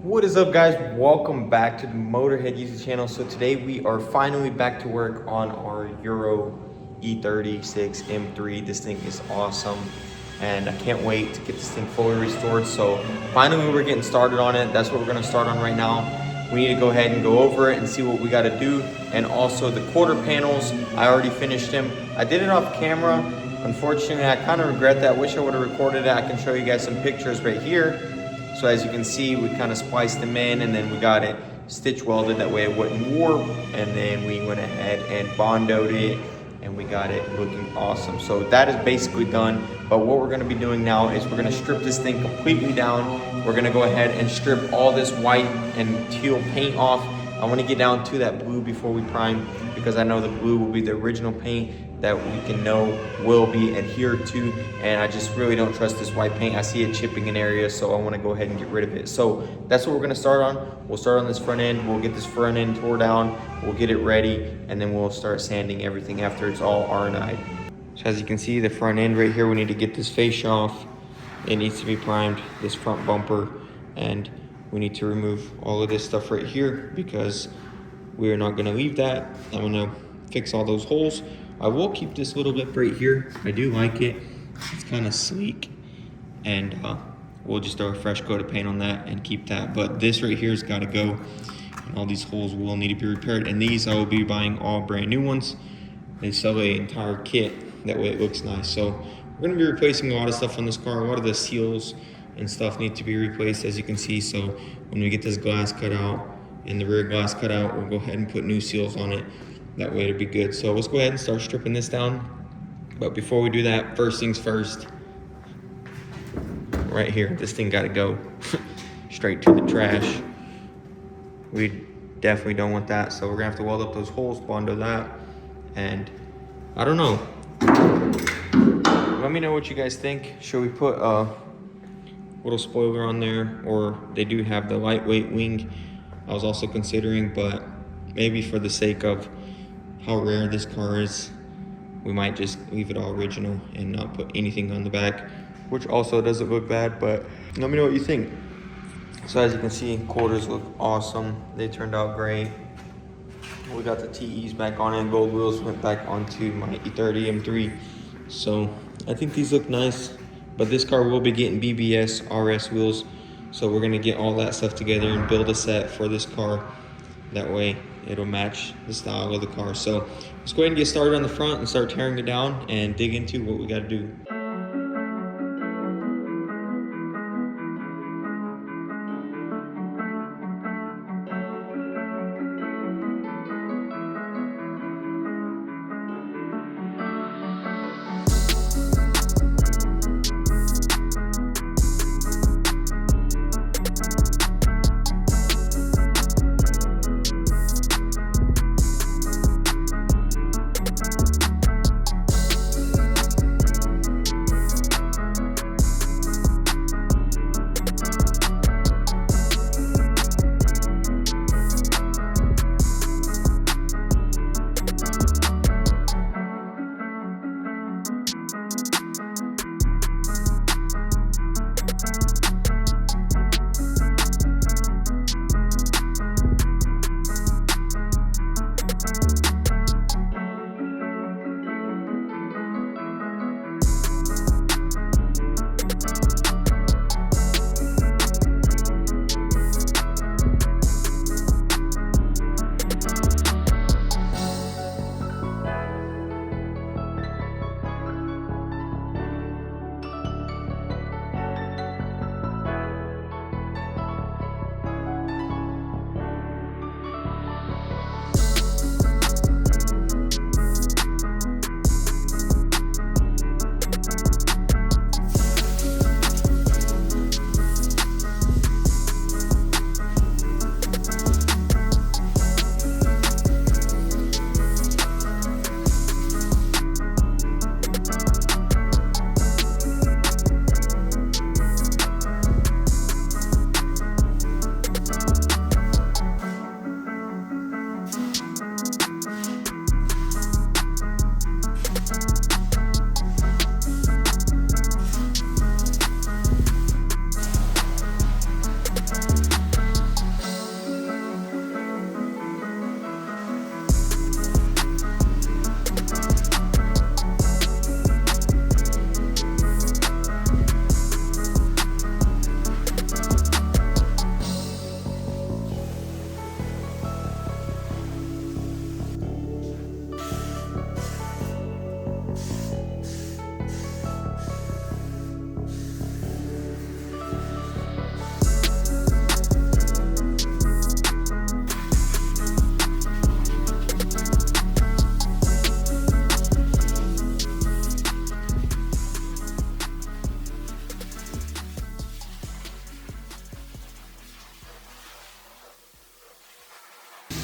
What is up, guys? Welcome back to the Motorhead YouTube channel. So today we are finally back to work on our Euro E36 M3. This thing is awesome and I can't wait to get this thing fully restored. So finally we're getting started on it. That's what we're going to start on right now. We need to go ahead and go over it and see what we got to do. And also the quarter panels, I already finished them. I did it off camera. Unfortunately, I kind of regret that. I wish I would have recorded it. I can show you guys some pictures right here. So as you can see, we kind of spliced them in and then we got it stitch welded, that way it wouldn't warp. And then we went ahead and bondoed it and we got it looking awesome. So that is basically done. But what we're gonna be doing now is we're gonna strip this thing completely down. We're gonna go ahead and strip all this white and teal paint off. I wanna get down to that blue before we prime, because I know the blue will be the original paint that we can know will be adhered to, and I just really don't trust this white paint. I see it chipping in areas, so I want to go ahead and get rid of it. So that's what we're going to start on. We'll start on this front end. We'll get this front end tore down. We'll get it ready, and then we'll start sanding everything after it's all R&I'd. So as you can see, the front end right here, we need to get this fascia off. It needs to be primed, this front bumper, and we need to remove all of this stuff right here because we are not going to leave that. I'm going to fix all those holes. I will keep this little bit right here. I do like it. It's kind of sleek. And we'll just throw a fresh coat of paint on that and keep that. But this right here's got to go. And all these holes will need to be repaired. And these I will be buying all brand new ones. They sell an entire kit. That way it looks nice. So we're going to be replacing a lot of stuff on this car. A lot of the seals and stuff need to be replaced, as you can see. So when we get this glass cut out and the rear glass cut out, we'll go ahead and put new seals on it. That way it'll be good. So let's go ahead and start stripping this down. But before we do that, first things first, right here, this thing got to go straight to the trash. We definitely don't want that. So we're gonna have to weld up those holes, bondo that. And I don't know. Let me know what you guys think. Should we put a little spoiler on there, or they do have the lightweight wing I was also considering, but maybe for the sake of how rare this car is, we might just leave it all original and not put anything on the back, which also doesn't look bad, but let me know what you think. So as you can see, quarters look awesome. They turned out great. We got the TEs back on it. Gold wheels went back onto my E30 M3. So I think these look nice, but this car will be getting BBS RS wheels. So we're gonna get all that stuff together and build a set for this car. That way it'll match the style of the car. So let's go ahead and get started on the front and start tearing it down and dig into what we got to do.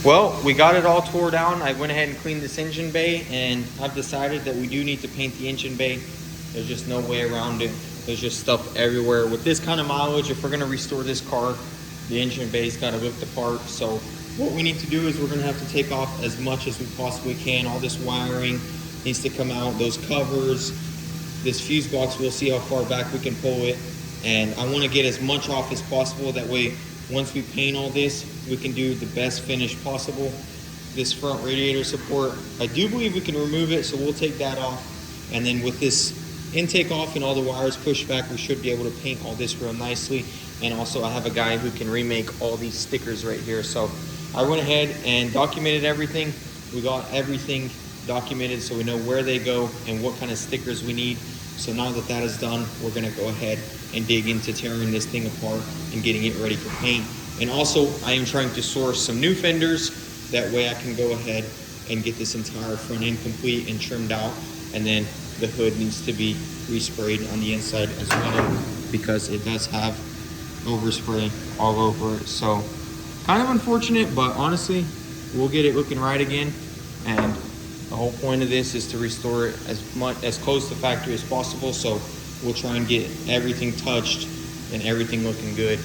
Well, we got it all tore down. I went ahead and cleaned this engine bay, and I've decided that we do need to paint the engine bay. There's just no way around it. There's just stuff everywhere. With this kind of mileage, if we're gonna restore this car, the engine bay's gotta look the part. So what we need to do is we're gonna have to take off as much as we possibly can. All this wiring needs to come out, those covers, this fuse box, we'll see how far back we can pull it. And I wanna get as much off as possible. That way, once we paint all this, we can do the best finish possible. This front radiator support, I do believe we can remove it, so we'll take that off. And then with this intake off and all the wires pushed back, we should be able to paint all this real nicely. And also I have a guy who can remake all these stickers right here. So I went ahead and documented everything. We got everything documented so we know where they go and what kind of stickers we need. So now that that is done, we're gonna go ahead and dig into tearing this thing apart and getting it ready for paint. And also I am trying to source some new fenders. That way I can go ahead and get this entire front end complete and trimmed out. And then the hood needs to be resprayed on the inside as well, because it does have overspray all over it. So kind of unfortunate, but honestly, we'll get it looking right again. And the whole point of this is to restore it as close to factory as possible. So we'll try and get everything touched and everything looking good.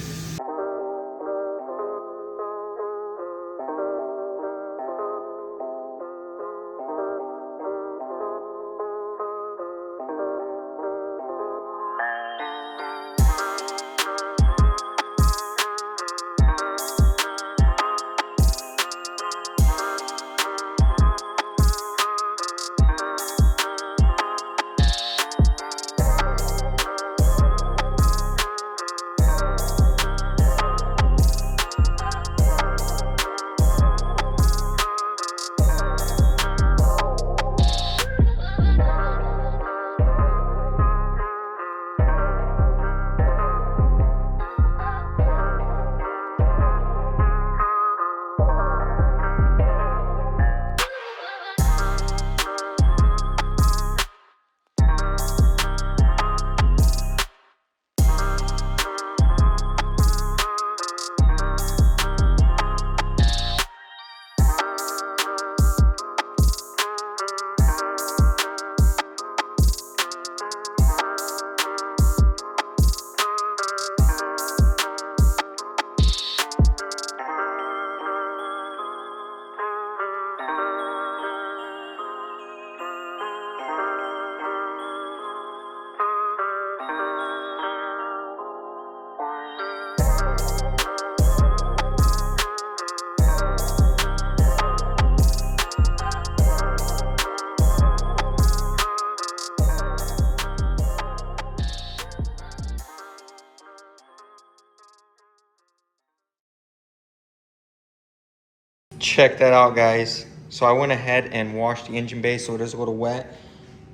Check that out, guys. So I went ahead and washed the engine bay so it is a little wet,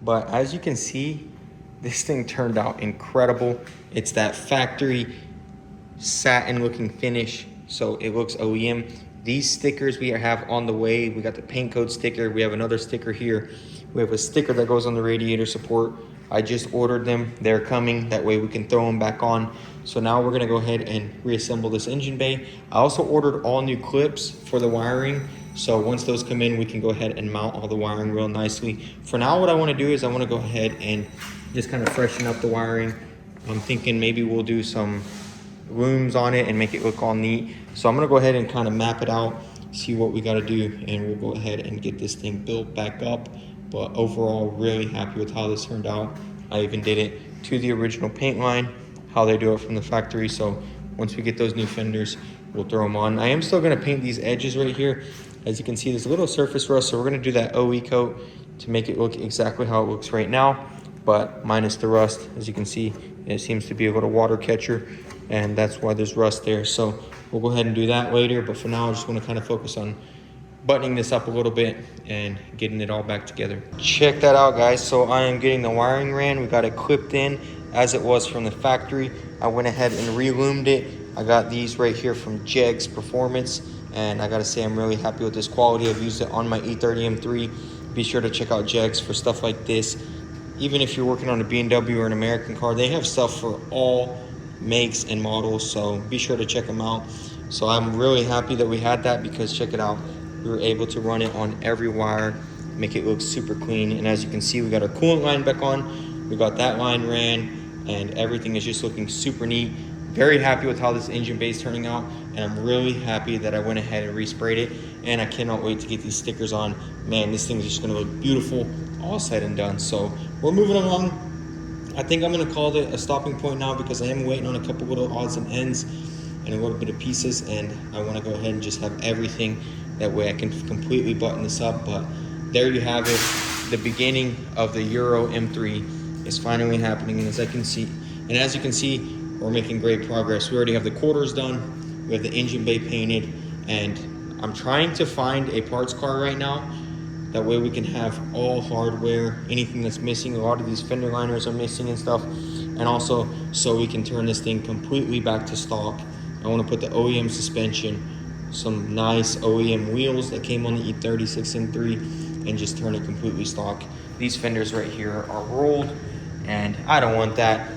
but as you can see, this thing turned out incredible. It's that factory satin looking finish, so it looks OEM. These stickers we have on the way. We got the paint code sticker. We have another sticker here. We have a sticker that goes on the radiator support. I just ordered them. They're coming. That way we can throw them back on. So now we're gonna go ahead and reassemble this engine bay. I also ordered all new clips for the wiring. So once those come in, we can go ahead and mount all the wiring real nicely. For now, what I wanna do is I wanna go ahead and just kind of freshen up the wiring. I'm thinking maybe we'll do some looms on it and make it look all neat. So I'm gonna go ahead and kind of map it out, see what we gotta do, and we'll go ahead and get this thing built back up. But overall, really happy with how this turned out. I even did it to the original paint line, how they do it from the factory. So once we get those new fenders, we'll throw them on. I am still gonna paint these edges right here. As you can see, there's a little surface rust, so we're gonna do that OE coat to make it look exactly how it looks right now, but minus the rust. As you can see, it seems to be a little water catcher, and that's why there's rust there. So we'll go ahead and do that later, but for now, I just wanna kind of focus on buttoning this up a little bit and getting it all back together. Check that out, guys. So I am getting the wiring ran. We got it clipped in as it was from the factory. I went ahead and re-loomed it. I got these right here from Jegs Performance, and I gotta say I'm really happy with this quality. I've used it on my E30 M3. Be sure to check out Jegs for stuff like this. Even if you're working on a BMW or an American car, they have stuff for all makes and models, so be sure to check them out. So I'm really happy that we had that, because check it out. we were able to run it on every wire, make it look super clean. And as you can see, we got our coolant line back on, we got that line ran, and everything is just looking super neat. Very happy with how this engine bay is turning out, and I'm really happy that I went ahead and resprayed it, and I cannot wait to get these stickers on. Man, this thing is just gonna look beautiful all said and done. So we're moving along. I think I'm gonna call it a stopping point now, because I am waiting on a couple little odds and ends and a little bit of pieces, and I wanna go ahead and just have everything. That way I can completely button this up. But there you have it. The beginning of the Euro M3 is finally happening, and as you can see, we're making great progress. We already have the quarters done, we have the engine bay painted, and I'm trying to find a parts car right now. That way we can have all hardware, anything that's missing. A lot of these fender liners are missing and stuff. And also, so we can turn this thing completely back to stock. I wanna put the OEM suspension, some nice OEM wheels that came on the E36 M3, and just turn it completely stock. These fenders right here are rolled, and I don't want that.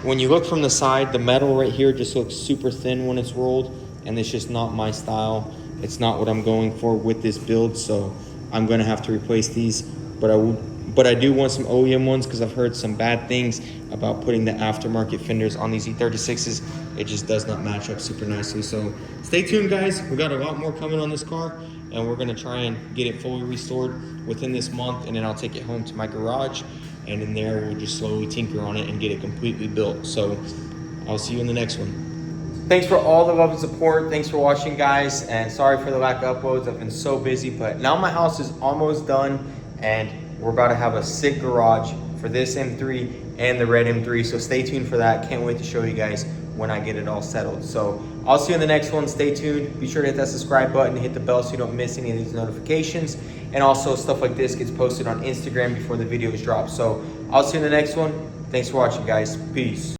When you look from the side, the metal right here just looks super thin when it's rolled, and it's just not my style. It's not what I'm going for with this build, so I'm gonna have to replace these. But I do want some OEM ones, because I've heard some bad things about putting the aftermarket fenders on these E36s. It just does not match up super nicely. So stay tuned, guys. We got a lot more coming on this car, and we're gonna try and get it fully restored within this month, and then I'll take it home to my garage, and in there we'll just slowly tinker on it and get it completely built. So I'll see you in the next one. Thanks for all the love and support. Thanks for watching, guys, and sorry for the lack of uploads. I've been so busy, but now my house is almost done, and we're about to have a sick garage for this M3 and the red M3. So stay tuned for that. Can't wait to show you guys when I get it all settled. So I'll see you in the next one. Stay tuned. Be sure to hit that subscribe button, hit the bell so you don't miss any of these notifications. And also, stuff like this gets posted on Instagram before the videos drop. So I'll see you in the next one. Thanks for watching, guys. Peace.